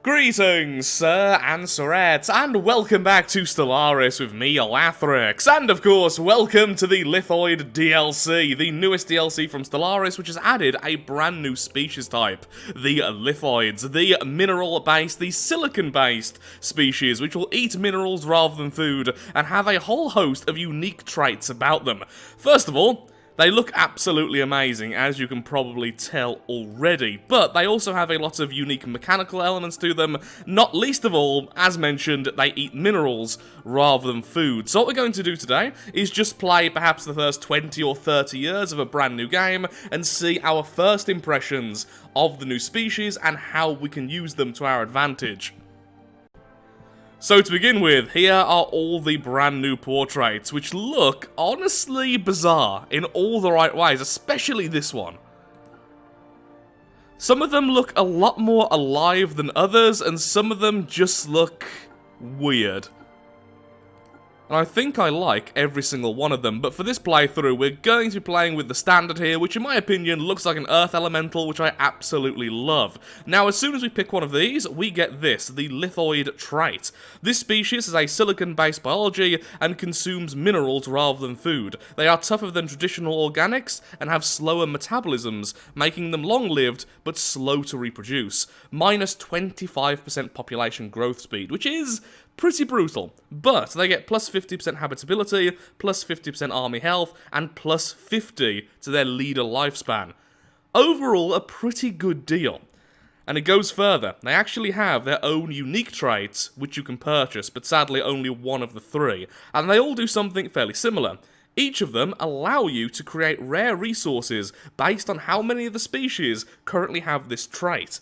Greetings, sir and sirettes, and welcome back to Stellaris with me, Lathrix, and of course, welcome to the Lithoid DLC, the newest DLC from Stellaris, which has added a brand new species type, the Lithoids, the mineral-based, the silicon-based species, which will eat minerals rather than food, and have a whole host of unique traits about them. First of all, they look absolutely amazing, as you can probably tell already, but they also have a lot of unique mechanical elements to them, not least of all, as mentioned, they eat minerals rather than food. So what we're going to do today is just play perhaps the first 20 or 30 years of a brand new game, and see our first impressions of the new species and how we can use them to our advantage. So to begin with, here are all the brand new portraits, which look honestly bizarre in all the right ways, especially this one. Some of them look a lot more alive than others, and some of them just look weird. And I think I like every single one of them, but for this playthrough we're going to be playing with the standard here, which in my opinion looks like an earth elemental, which I absolutely love. Now as soon as we pick one of these, we get this, the Lithoid trait. This species is a silicon-based biology and consumes minerals rather than food. They are tougher than traditional organics and have slower metabolisms, making them long-lived but slow to reproduce. Minus 25% population growth speed, which is pretty brutal, but they get plus 50% habitability, plus 50% army health, and plus 50 to their leader lifespan. Overall, a pretty good deal. And it goes further. They actually have their own unique traits, which you can purchase, but sadly only one of the three. And they all do something fairly similar. Each of them allow you to create rare resources based on how many of the species currently have this trait.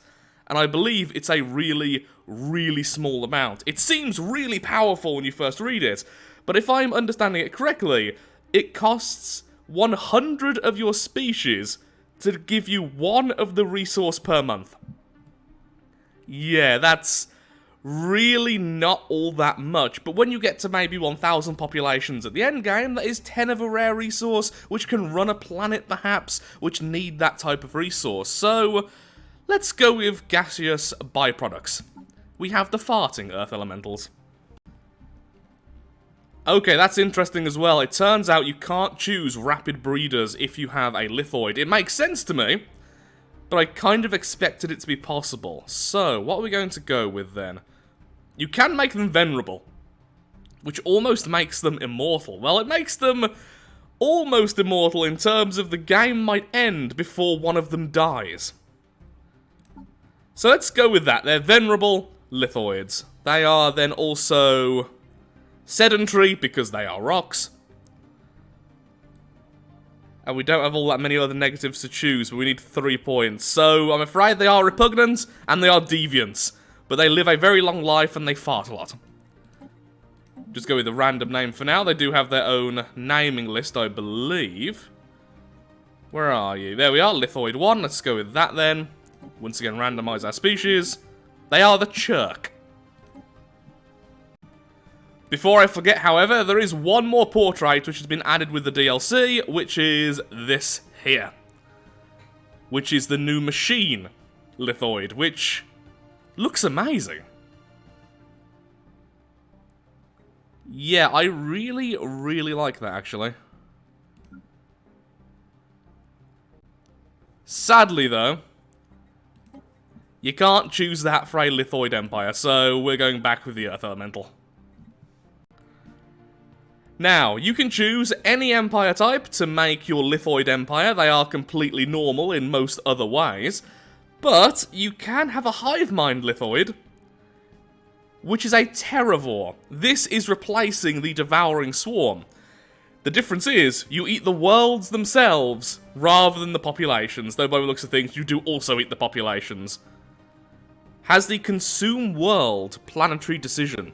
And I believe it's a really small amount. It seems really powerful when you first read it, but if I'm understanding it correctly, it costs 100 of your species to give you one of the resource per month. Yeah, that's really not all that much, but when you get to maybe 1,000 populations at the end game, that is 10 of a rare resource, which can run a planet perhaps, which need that type of resource. So let's go with gaseous byproducts. We have the farting earth elementals. Okay, that's interesting as well. It turns out you can't choose rapid breeders if you have a lithoid. It makes sense to me, but I kind of expected it to be possible. So, what are we going to go with then? You can make them venerable, which almost makes them immortal. Well, it makes them almost immortal in terms of the game might end before one of them dies. So let's go with that. They're venerable lithoids. They are then also sedentary because they are rocks. And we don't have all that many other negatives to choose, but we need 3 points. So I'm afraid they are repugnant and they are deviants. But they live a very long life and they fart a lot. Just go with a random name for now. They do have their own naming list, I believe. Where are you? There we are, Lithoid 1. Let's go with that then. Once again, randomize our species. They are the Churk. Before I forget, however, there is one more portrait which has been added with the DLC, which is this here. Which is the new machine Lithoid, which looks amazing. Yeah, I really like that, actually. Sadly, though, you can't choose that for a Lithoid Empire, so we're going back with the Earth Elemental. Now, you can choose any Empire type to make your Lithoid Empire. They are completely normal in most other ways. But you can have a Hive Mind Lithoid, which is a Terravore. This is replacing the Devouring Swarm. The difference is, you eat the worlds themselves rather than the populations, though by the looks of things, you do also eat the populations. Has the Consume World planetary decision.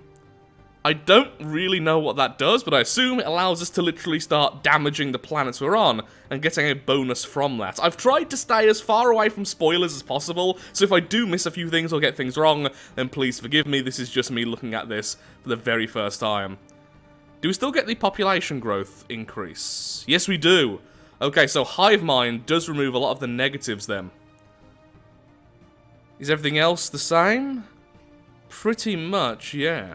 I don't really know what that does, but I assume it allows us to literally start damaging the planets we're on and getting a bonus from that. I've tried to stay as far away from spoilers as possible, so if I do miss a few things or get things wrong, then please forgive me. This is just me looking at this for the very first time. Do we still get the population growth increase? Yes, we do. Okay, so Hive Mind does remove a lot of the negatives then. Is everything else the same? Pretty much, yeah.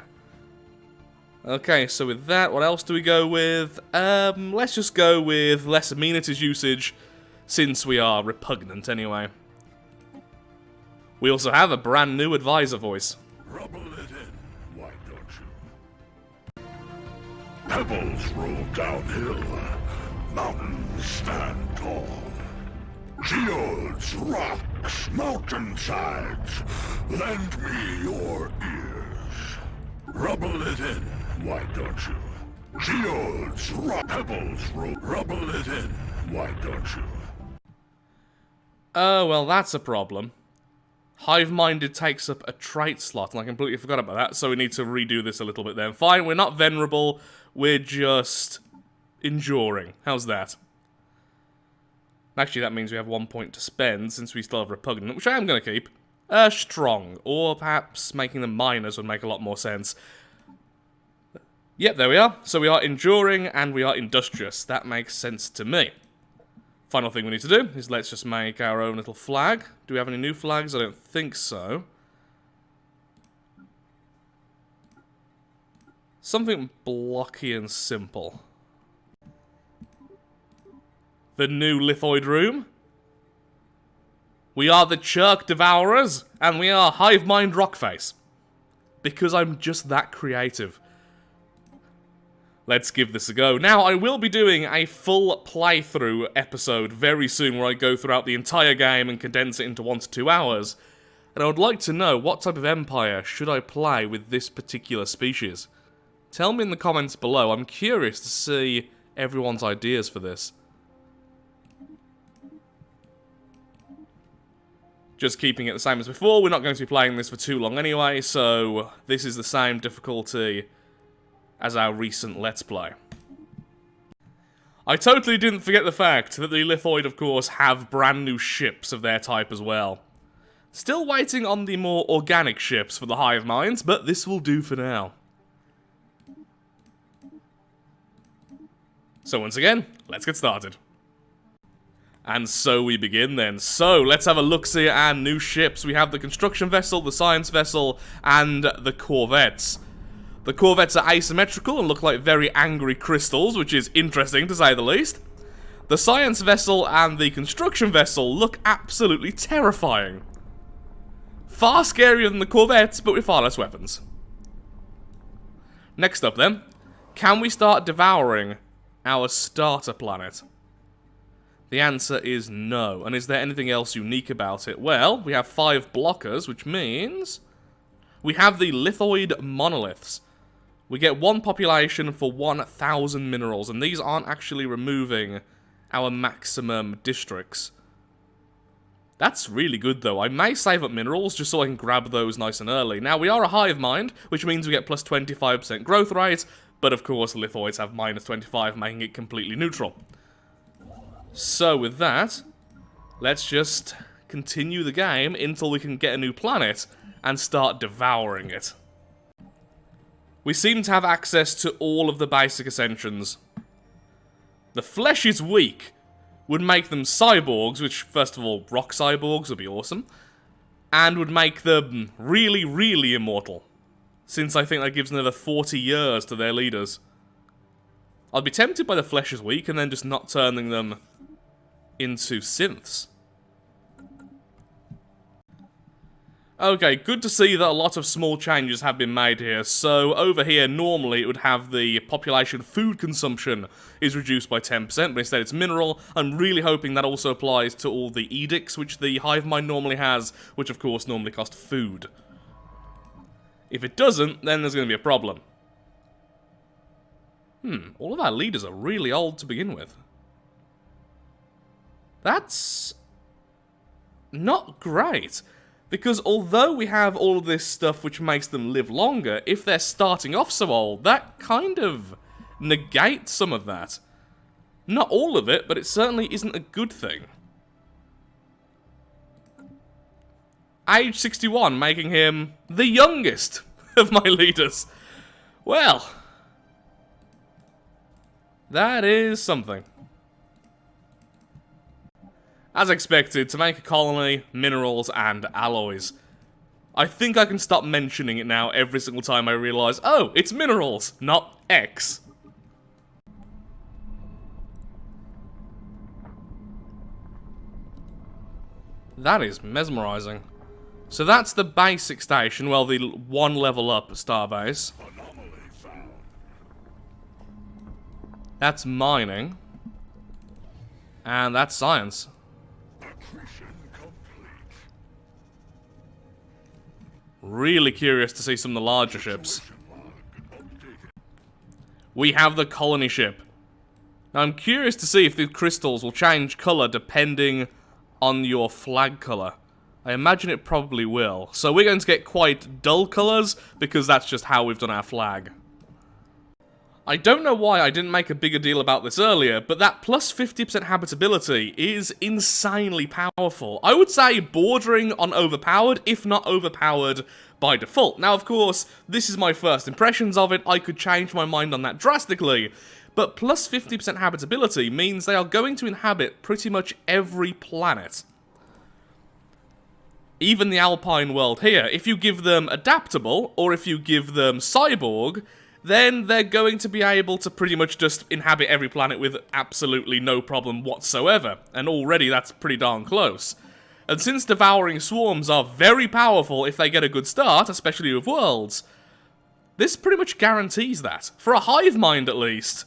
Okay, so with that, what else do we go with? Let's just go with less amenities usage, since we are repugnant anyway. We also have a brand new advisor voice. Rubble it in, why don't you? Pebbles roll downhill, mountains stand tall. Geodes, rocks, mountainsides, lend me your ears. Rubble it in, why don't you? Geodes, pebbles roll, rubble it in, why don't you? Oh, well, that's a problem. Hive-minded takes up a trait slot, and I completely forgot about that, so we need to redo this a little bit then. Fine, we're not venerable, we're just enduring. How's that? Actually, that means we have 1 point to spend, since we still have repugnant, which I am going to keep. Strong, or perhaps making them minors would make a lot more sense. Yep, there we are. So we are enduring, and we are industrious. That makes sense to me. Final thing we need to do is let's just make our own little flag. Do we have any new flags? I don't think so. Something blocky and simple. The new Lithoid room. We are the Churk Devourers, and we are Hive Mind Rockface. Because I'm just that creative. Let's give this a go. Now, I will be doing a full playthrough episode very soon where I go throughout the entire game and condense it into 1 to 2 hours. And I would like to know what type of empire should I play with this particular species. Tell me in the comments below. I'm curious to see everyone's ideas for this. Just keeping it the same as before, we're not going to be playing this for too long anyway, so this is the same difficulty as our recent Let's Play. I totally didn't forget the fact that the Lithoid, of course, have brand new ships of their type as well. Still waiting on the more organic ships for the Hive Minds, but this will do for now. So once again, let's get started. And so we begin then. So, let's have a look-see at our new ships. We have the construction vessel, the science vessel, and the corvettes. The corvettes are asymmetrical and look like very angry crystals, which is interesting to say the least. The science vessel and the construction vessel look absolutely terrifying. Far scarier than the corvettes, but with far less weapons. Next up then, can we start devouring our starter planet? The answer is no. And is there anything else unique about it? Well, we have 5 blockers, which means we have the Lithoid monoliths. We get 1 population for 1,000 minerals, and these aren't actually removing our maximum districts. That's really good, though. I may save up minerals just so I can grab those nice and early. Now, we are a hive mind, which means we get plus 25% growth rate, but of course, Lithoids have minus 25, making it completely neutral. So with that, let's just continue the game until we can get a new planet and start devouring it. We seem to have access to all of the basic ascensions. The flesh is weak, would make them cyborgs, which first of all, rock cyborgs would be awesome, and would make them really, really immortal, since I think that gives another 40 years to their leaders. I'd be tempted by the flesh is weak and then just not turning them into synths. Okay, good to see that a lot of small changes have been made here. So over here, normally it would have the population food consumption is reduced by 10%, but instead it's mineral. I'm really hoping that also applies to all the edicts, which the hive mind normally has, which of course normally cost food. If it doesn't, then there's going to be a problem. All of our leaders are really old to begin with. That's not great, because although we have all of this stuff which makes them live longer, if they're starting off so old, that kind of negates some of that. Not all of it, but it certainly isn't a good thing. Age 61, making him the youngest of my leaders. Well, that is something. As expected, to make a colony, minerals, and alloys. I think I can stop mentioning it now every single time I realise, oh, it's minerals, not X. That is mesmerising. So that's the basic station, well, the one level up starbase. That's mining. And that's science. Really curious to see some of the larger ships. We have the colony ship. Now I'm curious to see if the crystals will change colour depending on your flag colour. I imagine it probably will. So we're going to get quite dull colours because that's just how we've done our flag. I don't know why I didn't make a bigger deal about this earlier, but that plus 50% habitability is insanely powerful. I would say bordering on overpowered, if not overpowered by default. Now, of course, this is my first impressions of it. I could change my mind on that drastically, but plus 50% habitability means they are going to inhabit pretty much every planet. Even the Alpine world here. If you give them adaptable, or if you give them cyborg, then they're going to be able to pretty much just inhabit every planet with absolutely no problem whatsoever. And already that's pretty darn close. And since devouring swarms are very powerful if they get a good start, especially with worlds, this pretty much guarantees that. For a hive mind at least,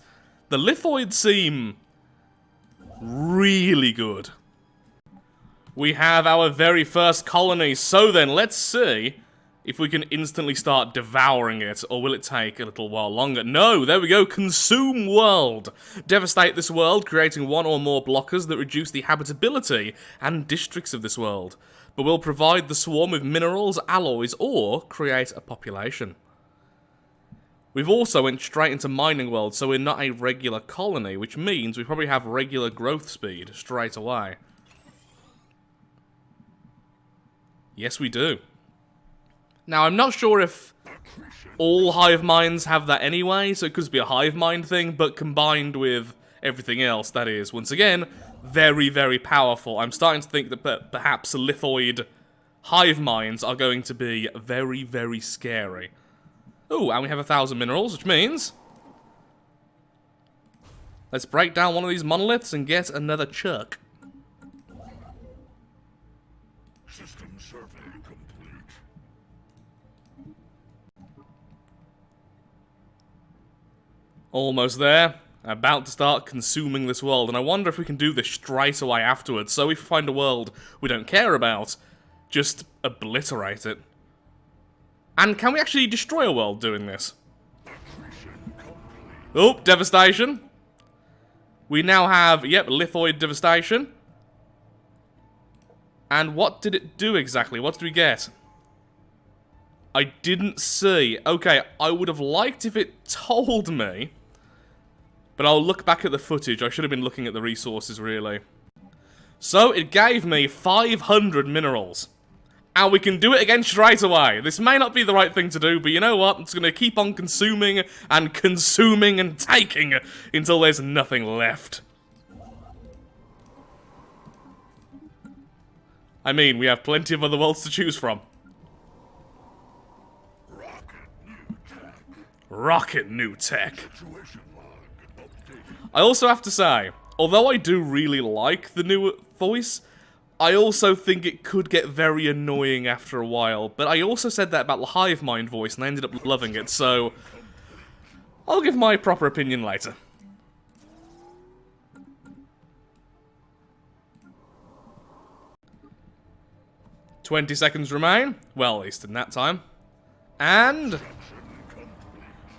the Lithoids seem really good. We have our very first colony, so then let's see if we can instantly start devouring it, or will it take a little while longer? No, there we go, consume world. Devastate this world, creating one or more blockers that reduce the habitability and districts of this world, but will provide the swarm with minerals, alloys, or create a population. We've also went straight into mining world, so we're not a regular colony, which means we probably have regular growth speed straight away. Yes, we do. Now, I'm not sure if all hive minds have that anyway, so it could be a hive mind thing, but combined with everything else, that is, once again, very, very powerful. I'm starting to think that perhaps lithoid hive minds are going to be very, very scary. Ooh, and we have 1,000 minerals, which means let's break down one of these monoliths and get another chuck. System survey complete. Almost there. About to start consuming this world, and I wonder if we can do this straight away afterwards, so if we find a world we don't care about, just obliterate it. And can we actually destroy a world doing this? Oh, devastation. We now have, yep, lithoid devastation. And what did it do exactly? What did we get? I didn't see. Okay, I would have liked if it told me. But I'll look back at the footage. I should have been looking at the resources, really. So, it gave me 500 minerals. And we can do it again straight away. This may not be the right thing to do, but you know what? It's going to keep on consuming and taking until there's nothing left. I mean, we have plenty of other worlds to choose from. Rocket new tech. I also have to say, although I do really like the new voice, I also think it could get very annoying after a while. But I also said that about the Hive Mind voice, and I ended up loving it, so I'll give my proper opinion later. "20 seconds remain. Well, at least in that time. And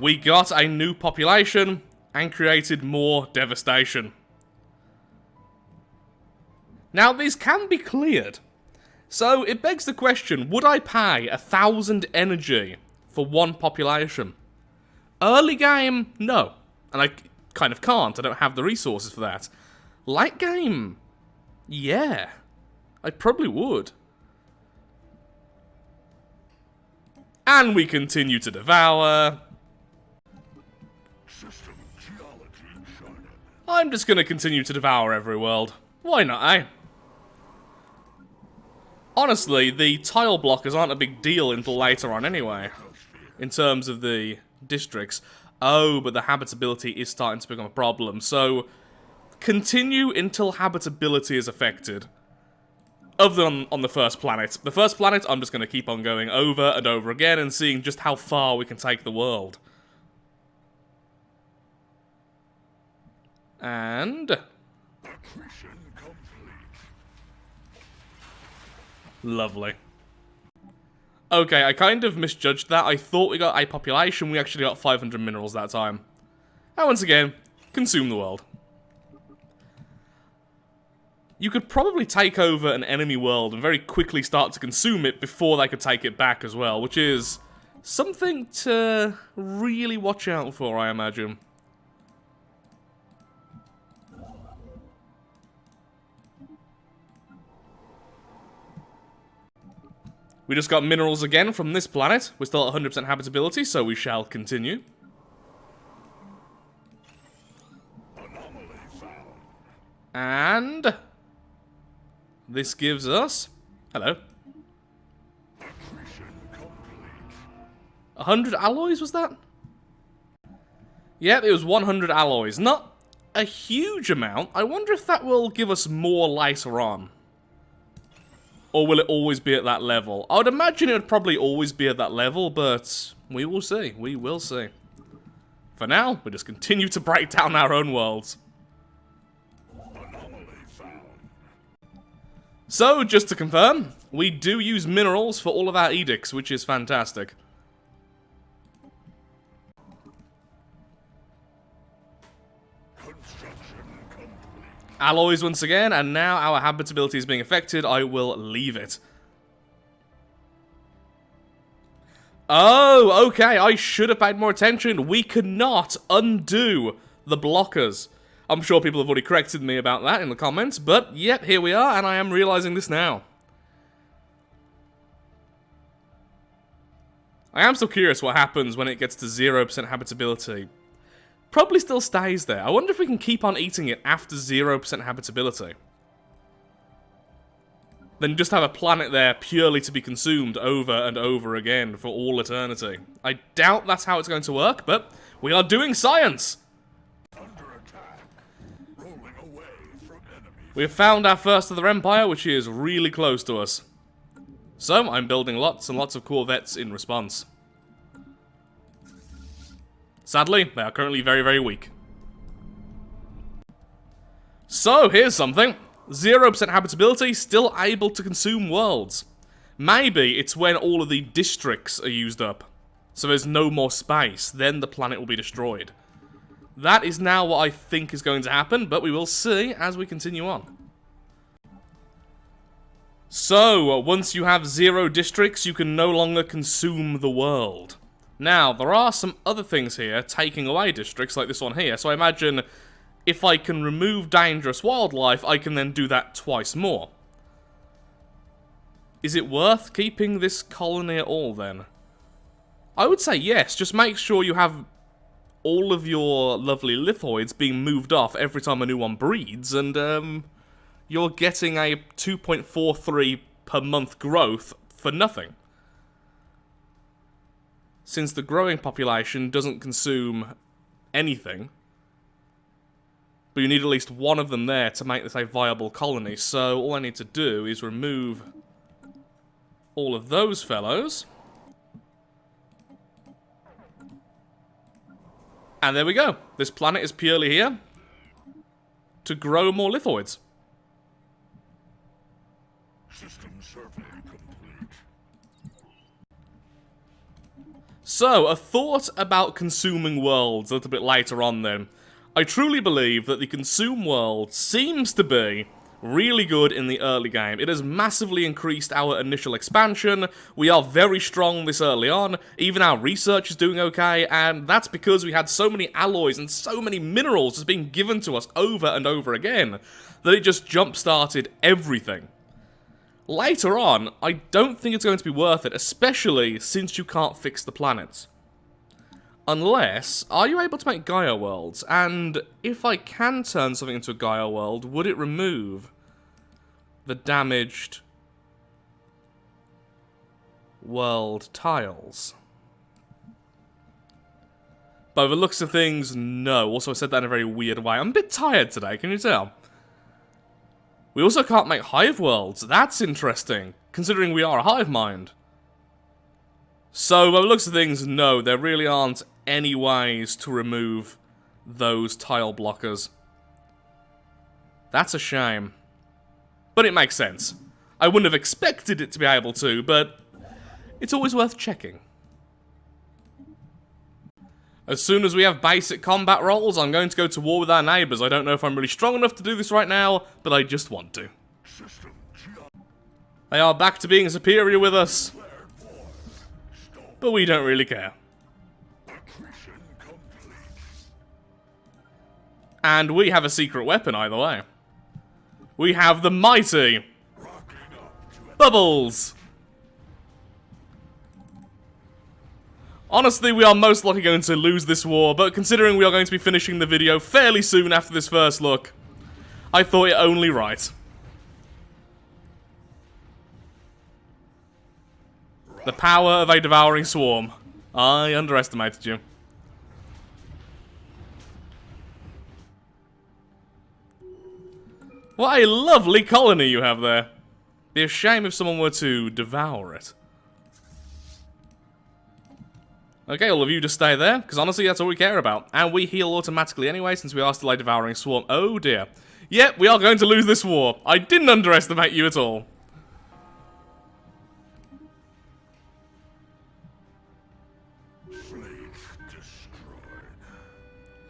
we got a new population and created more devastation. Now, these can be cleared. So, it begs the question, would I pay 1,000 energy for one population? Early game, no. And I kind of can't. I don't have the resources for that. Late game, yeah. I probably would. And we continue to devour. I'm just going to continue to devour every world. Why not, eh? Honestly, the tile blockers aren't a big deal until later on anyway, in terms of the districts. Oh, but the habitability is starting to become a problem, so continue until habitability is affected. Other than on the first planet. The first planet, I'm just going to keep on going over and over again and seeing just how far we can take the world. And lovely. Okay, I kind of misjudged that. I thought we got a population, we actually got 500 minerals that time. And once again, consume the world. You could probably take over an enemy world and very quickly start to consume it before they could take it back as well, which is something to really watch out for, I imagine. We just got minerals again from this planet. We're still at 100% habitability, so we shall continue. And this gives us... Hello. 100 alloys, was that? Yep, it was 100 alloys. Not a huge amount. I wonder if that will give us more later on. Or will it always be at that level? I would imagine it would probably always be at that level, but we will see. We will see. For now, we just continue to break down our own worlds. So, just to confirm, we do use minerals for all of our edicts, which is fantastic. Alloys once again, and now our habitability is being affected. I will leave it. Oh, okay, I should have paid more attention. We cannot undo the blockers. I'm sure people have already corrected me about that in the comments, but yep, here we are, and I am realizing this now. I am still curious what happens when it gets to 0% habitability. Probably still stays there. I wonder if we can keep on eating it after 0% habitability. Then just have a planet there purely to be consumed over and over again for all eternity. I doubt that's how it's going to work, but we are doing science! We have found our first other empire, which is really close to us. So, I'm building lots and lots of corvettes in response. Sadly, they are currently very, very weak. So, here's something. 0% habitability, still able to consume worlds. Maybe it's when all of the districts are used up. So there's no more space, then the planet will be destroyed. That is now what I think is going to happen, but we will see as we continue on. So, once you have 0 districts, you can no longer consume the world. Now, there are some other things here taking away districts, like this one here, so I imagine if I can remove dangerous wildlife, I can then do that twice more. Is it worth keeping this colony at all, then? I would say yes, just make sure you have all of your lovely lithoids being moved off every time a new one breeds, and you're getting a 2.43 per month growth for nothing. Since the growing population doesn't consume anything, but you need at least one of them there to make this a viable colony, so all I need to do is remove all of those fellows. And there we go. This planet is purely here to grow more lithoids. System survey complete. So, a thought about consuming worlds a little bit later on then. I truly believe that the consume world seems to be really good in the early game. It has massively increased our initial expansion. We are very strong this early on. Even our research is doing okay, and that's because we had so many alloys and so many minerals just being given to us over and over again that it just jump-started everything. Later on, I don't think it's going to be worth it, especially since you can't fix the planets. Unless, are you able to make Gaia worlds? And if I can turn something into a Gaia world, would it remove the damaged world tiles. By the looks of things, no. Also, I said that in a very weird way. I'm a bit tired today, can you tell? We also can't make hive worlds. That's interesting, considering we are a hive mind. So, by the looks of things, no, there really aren't any ways to remove those tile blockers. That's a shame. But it makes sense. I wouldn't have expected it to be able to, but it's always worth checking. As soon as we have basic combat rolls, I'm going to go to war with our neighbours. I don't know if I'm really strong enough to do this right now, but I just want to. They are back to being superior with us. But we don't really care. And we have a secret weapon either way. We have the mighty Bubbles! Honestly, we are most likely going to lose this war, but considering we are going to be finishing the video fairly soon after this first look, I thought it only right. The power of a devouring swarm. I underestimated you. What a lovely colony you have there. Be a shame if someone were to devour it. Okay, all of you just stay there, because honestly that's all we care about. And we heal automatically anyway, since we are still a devouring swarm. Oh dear. Yep, we are going to lose this war. I didn't underestimate you at all.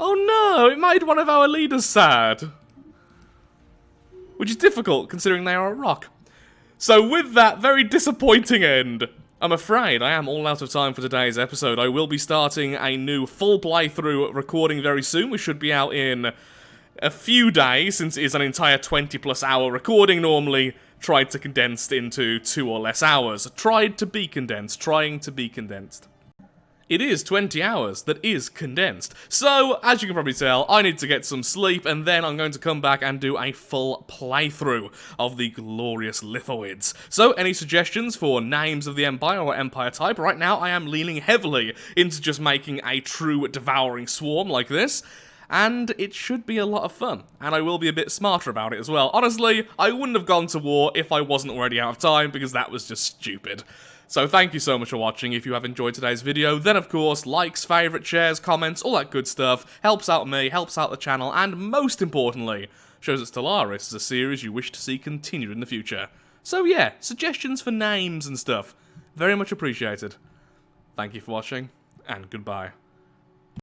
Oh no, it made one of our leaders sad. Which is difficult, considering they are a rock. So with that very disappointing end, I'm afraid I am all out of time for today's episode. I will be starting a new full playthrough recording very soon. We should be out in a few days, since it is an entire 20+ hour recording normally, tried to condense into 2 or less hours. Trying to be condensed. It is 20 hours that is condensed. So, as you can probably tell, I need to get some sleep, and then I'm going to come back and do a full playthrough of the glorious Lithoids. So, any suggestions for names of the Empire or Empire type? Right now, I am leaning heavily into just making a true devouring swarm like this. And it should be a lot of fun, and I will be a bit smarter about it as well. Honestly, I wouldn't have gone to war if I wasn't already out of time, because that was just stupid. So thank you so much for watching. If you have enjoyed today's video, then of course, likes, favourite, shares, comments, all that good stuff, helps out me, helps out the channel, and most importantly, shows that Stellaris is a series you wish to see continued in the future. So yeah, suggestions for names and stuff, very much appreciated. Thank you for watching, and goodbye.